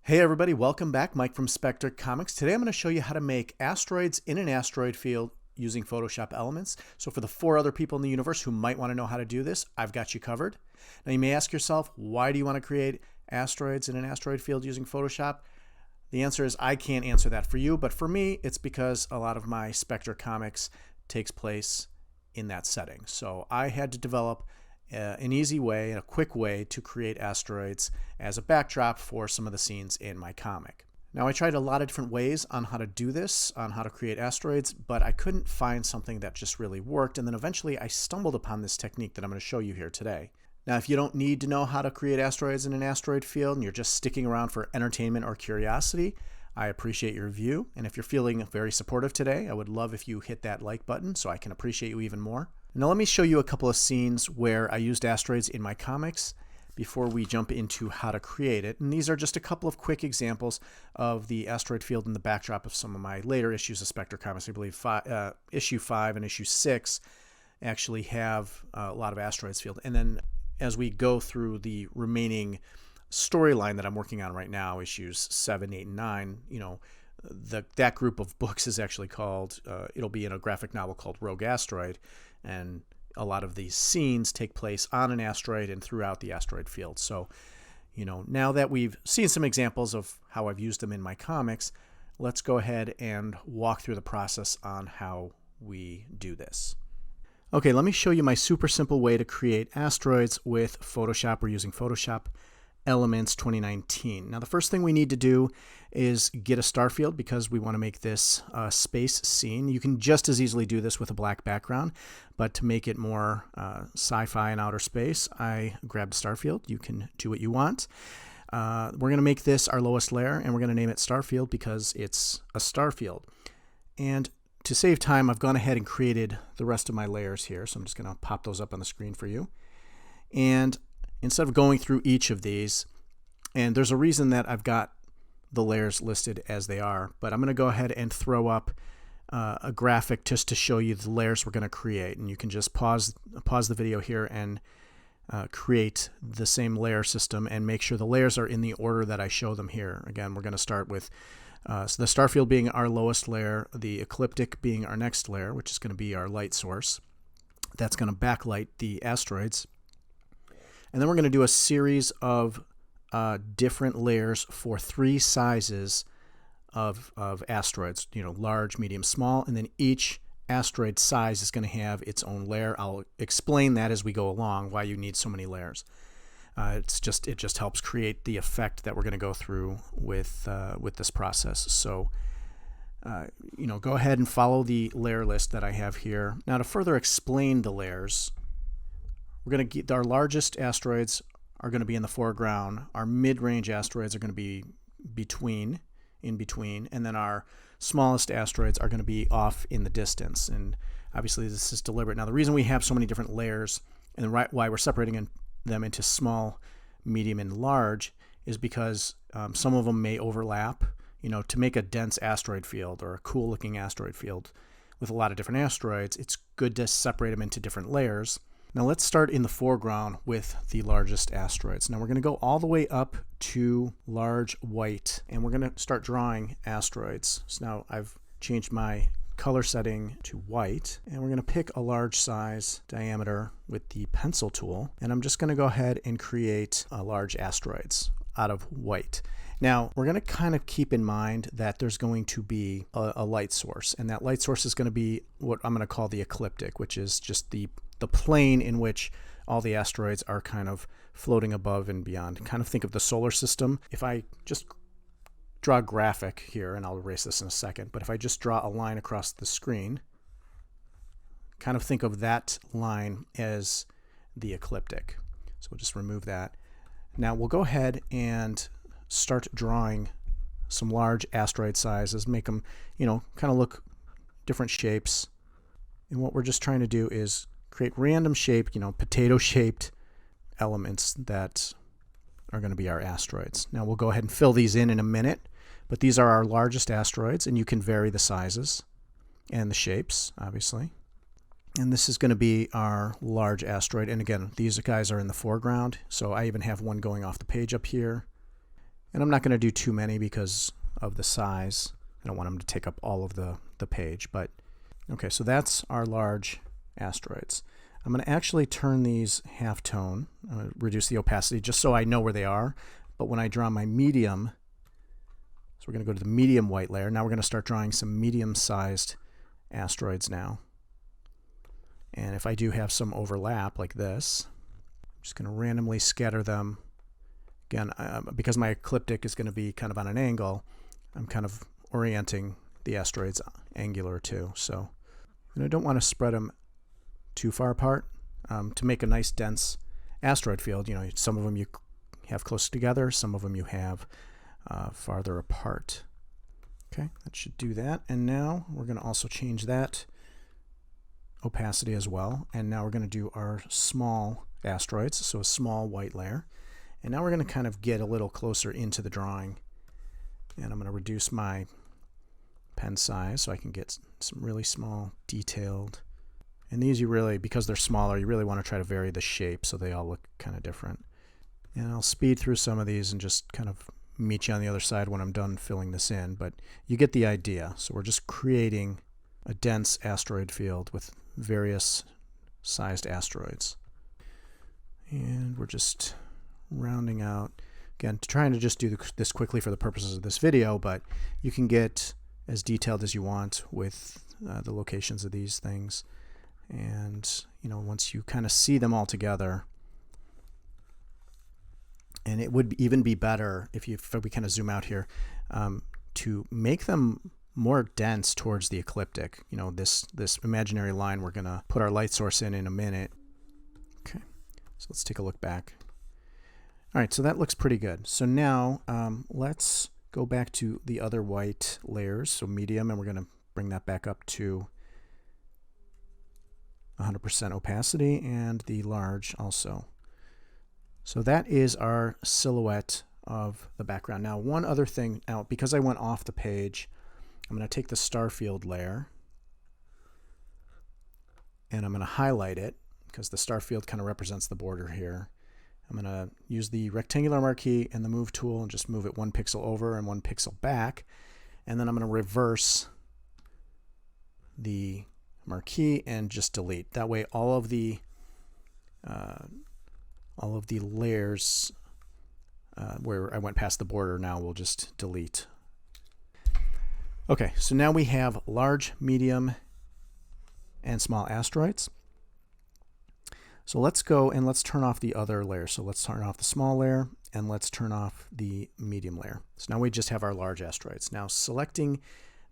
Hey everybody, welcome back. Mike from Spectre Comics. Today I'm going to show you how to make asteroids in an asteroid field using Photoshop elements. So for the 4 other people in the universe who might want to know how to do this, I've got you covered. Now you may ask yourself, why do you want to create asteroids in an asteroid field using Photoshop? The answer is I can't answer that for you, but for me it's because a lot of my Spectre Comics takes place in that setting. So I had to develop an easy way, a quick way to create asteroids as a backdrop for some of the scenes in my comic. Now I tried a lot of different ways on how to do this, on how to create asteroids, but I couldn't find something that just really worked, and then eventually I stumbled upon this technique that I'm going to show you here today. Now if you don't need to know how to create asteroids in an asteroid field and you're just sticking around for entertainment or curiosity, I appreciate your view, and if you're feeling very supportive today, I would love if you hit that like button so I can appreciate you even more. Now let me show you a couple of scenes where I used asteroids in my comics before we jump into how to create it. And these are just a couple of quick examples of the asteroid field in the backdrop of some of my later issues of Spectre Comics. I believe issue 5 and issue 6 actually have a lot of asteroids field. And then as we go through the remaining storyline that I'm working on right now, issues 7, 8, and 9, that group of books is actually called, it'll be in a graphic novel called Rogue Asteroid, and a lot of these scenes take place on an asteroid and throughout the asteroid field. So, now that we've seen some examples of how I've used them in my comics, let's go ahead and walk through the process on how we do this. Okay, let me show you my super simple way to create asteroids with Photoshop. We're using Photoshop Elements 2019. Now the first thing we need to do is get a star field because we want to make this a space scene. You can just as easily do this with a black background, but to make it more sci-fi and outer space, I grabbed a star field. You can do what you want. We're going to make this our lowest layer, and we're going to name it star field because it's a star field. And to save time, I've gone ahead and created the rest of my layers here, so I'm just going to pop those up on the screen for you. And instead of going through each of these, and there's a reason that I've got the layers listed as they are, but I'm going to go ahead and throw up a graphic just to show you the layers we're going to create. And you can just pause the video here and create the same layer system and make sure the layers are in the order that I show them here. Again, we're going to start with so the star field being our lowest layer, the ecliptic being our next layer, which is going to be our light source. That's going to backlight the asteroids. And then we're going to do a series of different layers for 3 sizes of asteroids, large, medium, small, and then each asteroid size is going to have its own layer. I'll explain that as we go along, why you need so many layers. It just helps create the effect that we're going to go through with this process. So, go ahead and follow the layer list that I have here. Now, to further explain the layers, we're going to get our largest asteroids are going to be in the foreground. Our mid-range asteroids are going to be in between, and then our smallest asteroids are going to be off in the distance. And obviously this is deliberate. Now the reason we have so many different layers and why we're separating them into small, medium, and large is because some of them may overlap. To make a dense asteroid field or a cool-looking asteroid field with a lot of different asteroids, it's good to separate them into different layers. Now let's start in the foreground with the largest asteroids. Now we're going to go all the way up to large white, and we're going to start drawing asteroids. So now I've changed my color setting to white, and we're going to pick a large size diameter with the pencil tool, and I'm just going to go ahead and create large asteroids out of white. Now we're going to kind of keep in mind that there's going to be a light source, and that light source is going to be what I'm going to call the ecliptic, which is just the plane in which all the asteroids are kind of floating above and beyond. Kind of think of the solar system. If I just draw a graphic here, and I'll erase this in a second, but if I just draw a line across the screen, kind of think of that line as the ecliptic. So we'll just remove that. Now we'll go ahead and start drawing some large asteroid sizes, make them, kind of look different shapes. And what we're just trying to do is create random shaped, potato-shaped elements that are going to be our asteroids. Now we'll go ahead and fill these in a minute, but these are our largest asteroids, and you can vary the sizes and the shapes, obviously. And this is going to be our large asteroid. And again, these guys are in the foreground, so I even have one going off the page up here. And I'm not going to do too many because of the size. I don't want them to take up all of the page. But okay, so that's our large asteroids. I'm going to actually turn these halftone, reduce the opacity just so I know where they are. But when I draw my medium, so we're going to go to the medium white layer. Now we're going to start drawing some medium-sized asteroids now. And if I do have some overlap like this, I'm just going to randomly scatter them. Again, because my ecliptic is going to be kind of on an angle, I'm kind of orienting the asteroids angular too. So, and I don't want to spread them too far apart to make a nice dense asteroid field. You know, some of them you have close together, some of them you have farther apart. Okay, that should do that. And now we're going to also change that opacity as well. And now we're going to do our small asteroids, so a small white layer. And now we're going to kind of get a little closer into the drawing. And I'm going to reduce my pen size so I can get some really small, detailed. And these you really, because they're smaller, you really want to try to vary the shape so they all look kind of different. And I'll speed through some of these and just kind of meet you on the other side when I'm done filling this in. But you get the idea. So we're just creating a dense asteroid field with various sized asteroids. And we're just rounding out, again, trying to just do this quickly for the purposes of this video, but you can get as detailed as you want with the locations of these things. And you know, once you kind of see them all together, and it would even be better if we kind of zoom out here to make them more dense towards the ecliptic. You know, this imaginary line we're going to put our light source in a minute. Okay, so let's take a look back. All right, so that looks pretty good. So now let's go back to the other white layers, so medium, and we're going to bring that back up to 100% opacity, and the large also. So that is our silhouette of the background. Now, one other thing, now because I went off the page, I'm going to take the star field layer, and I'm going to highlight it, because the star field kind of represents the border here. I'm going to use the rectangular marquee and the move tool and just move it 1 pixel over and 1 pixel back. And then I'm going to reverse the marquee and just delete. That way all of the layers where I went past the border now will just delete. Okay, so now we have large, medium, and small asteroids. So let's go and let's turn off the other layer. So let's turn off the small layer and let's turn off the medium layer. So now we just have our large asteroids. Now selecting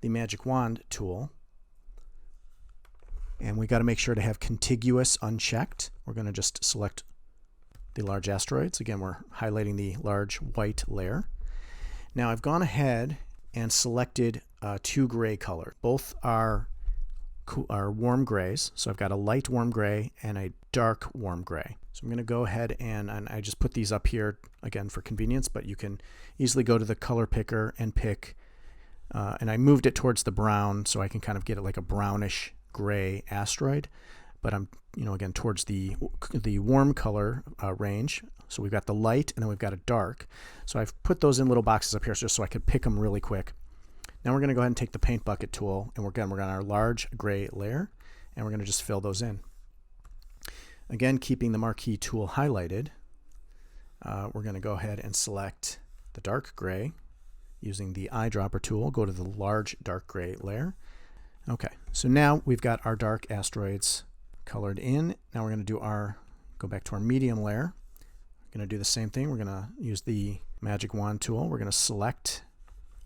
the magic wand tool, and we got to make sure to have contiguous unchecked. We're going to just select the large asteroids. Again, we're highlighting the large white layer. Now I've gone ahead and selected 2 gray colors. Both are warm grays. So I've got a light warm gray and a dark warm gray. So I'm going to go ahead and I just put these up here again for convenience, but you can easily go to the color picker and pick, and I moved it towards the brown so I can kind of get it like a brownish gray asteroid. But I'm, you know, again towards the warm color range. So we've got the light and then we've got a dark. So I've put those in little boxes up here just so I could pick them really quick. Now we're going to go ahead and take the paint bucket tool, and we're on our large gray layer, and we're going to just fill those in. Again, keeping the marquee tool highlighted, we're going to go ahead and select the dark gray using the eyedropper tool. Go to the large dark gray layer. Okay, so now we've got our dark asteroids colored in. Now we're going to go back to our medium layer. We're going to do the same thing. We're going to use the magic wand tool. We're going to select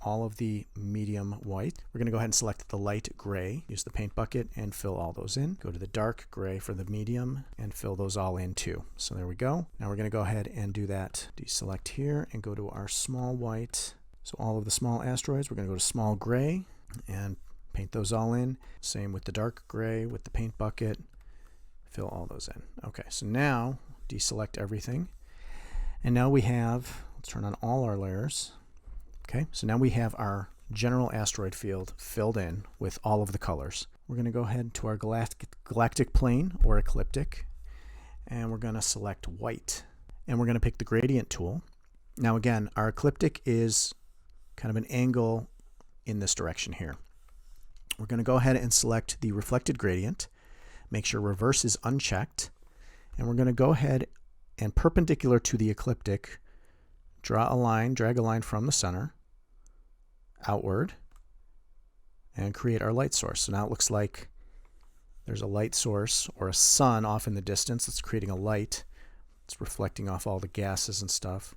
all of the medium white. We're going to go ahead and select the light gray, use the paint bucket and fill all those in. Go to the dark gray for the medium and fill those all in too. So there we go. Now we're going to go ahead and do that. Deselect here and go to our small white. So all of the small asteroids, we're going to go to small gray and paint those all in. Same with the dark gray with the paint bucket. Fill all those in. Okay, so now deselect everything. And now we have, let's turn on all our layers. Okay, so now we have our general asteroid field filled in with all of the colors. We're going to go ahead to our galactic plane or ecliptic, and we're going to select white. And we're going to pick the gradient tool, Now again, our ecliptic is kind of an angle in this direction here. We're going to go ahead and select the reflected gradient, make sure reverse is unchecked, and we're going to go ahead and perpendicular to the ecliptic, draw a line, drag a line from the center outward, and create our light source. So now it looks like there's a light source or a sun off in the distance that's creating a light. It's reflecting off all the gases and stuff.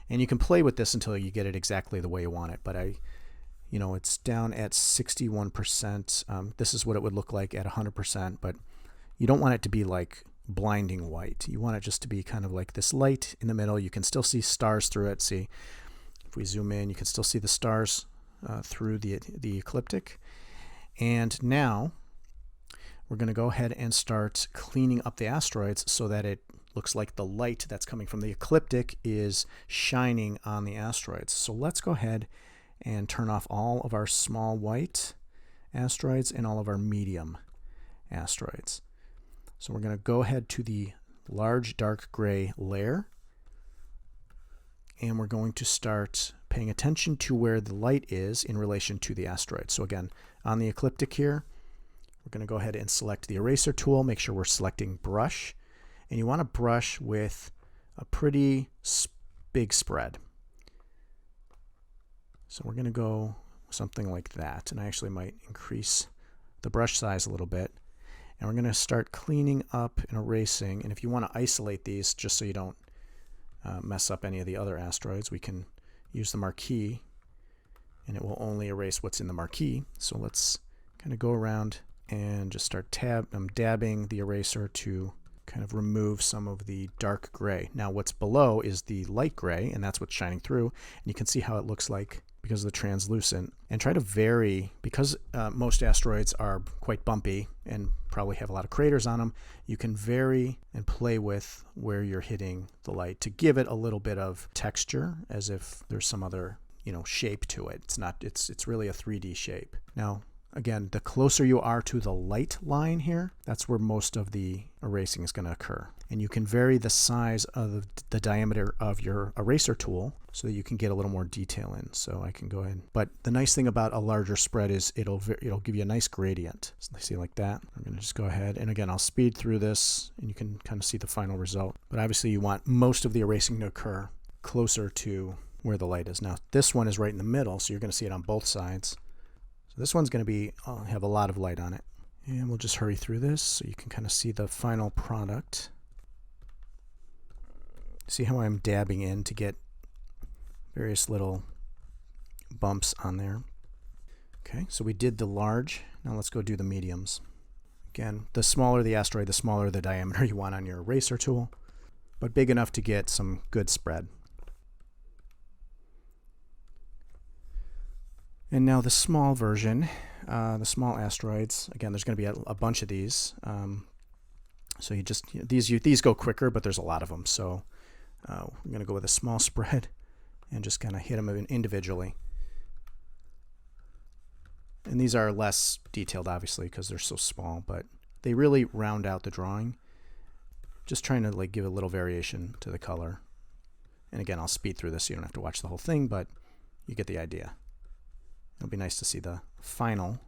And you can play with this until you get it exactly the way you want it. But it's down at 61%. This is what it would look like at 100%, but you don't want it to be like blinding white. You want it just to be kind of like this light in the middle. You can still see stars through it. See, if we zoom in, you can still see the stars through the ecliptic. And now we're going to go ahead and start cleaning up the asteroids so that it looks like the light that's coming from the ecliptic is shining on the asteroids. So let's go ahead and turn off all of our small white asteroids and all of our medium asteroids. So we're going to go ahead to the large dark gray layer, and we're going to start paying attention to where the light is in relation to the asteroid. So again, on the ecliptic here, we're going to go ahead and select the eraser tool, make sure we're selecting brush, and you want to brush with a pretty big spread. So we're going to go something like that, and I actually might increase the brush size a little bit. And we're going to start cleaning up and erasing. And if you want to isolate these just so you don't mess up any of the other asteroids, we can use the marquee, and it will only erase what's in the marquee. So let's kind of go around and just start dabbing the eraser to kind of remove some of the dark gray. Now what's below is the light gray, and that's what's shining through. And you can see how it looks like because of the translucent. And try to vary, because most asteroids are quite bumpy and probably have a lot of craters on them, you can vary and play with where you're hitting the light to give it a little bit of texture, as if there's some other shape to it. It's really a 3D shape. Now again, the closer you are to the light line here, that's where most of the erasing is going to occur. And you can vary the size of the diameter of your eraser tool so that you can get a little more detail in. So I can go ahead. But the nice thing about a larger spread is it'll give you a nice gradient. So see, like that. I'm going to just go ahead. And again, I'll speed through this and you can kind of see the final result. But obviously you want most of the erasing to occur closer to where the light is. Now this one is right in the middle, so you're going to see it on both sides. So this one's going to have a lot of light on it. And we'll just hurry through this so you can kind of see the final product. See how I'm dabbing in to get various little bumps on there. Okay, so we did the large. Now let's go do the mediums. Again, the smaller the asteroid, the smaller the diameter you want on your eraser tool, but big enough to get some good spread. And now the small version, the small asteroids, again, there's going to be a bunch of these. So these go quicker, but there's a lot of them. So we're going to go with a small spread and just kind of hit them individually. And these are less detailed, obviously, because they're so small, but they really round out the drawing. Just trying to give a little variation to the color. And again, I'll speed through this so you don't have to watch the whole thing, but you get the idea. It'll be nice to see the final.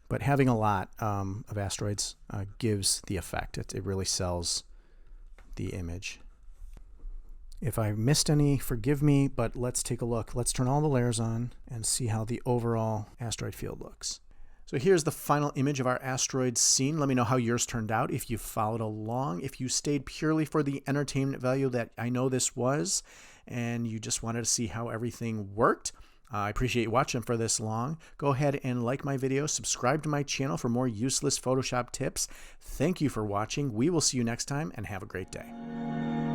But having a lot of asteroids gives the effect. It really sells the image. If I missed any, forgive me, but let's take a look. Let's turn all the layers on and see how the overall asteroid field looks. So here's the final image of our asteroid scene. Let me know how yours turned out, if you followed along, if you stayed purely for the entertainment value that I know this was, and you just wanted to see how everything worked. I appreciate you watching for this long. Go ahead and like my video, subscribe to my channel for more useless Photoshop tips. Thank you for watching. We will see you next time, and have a great day.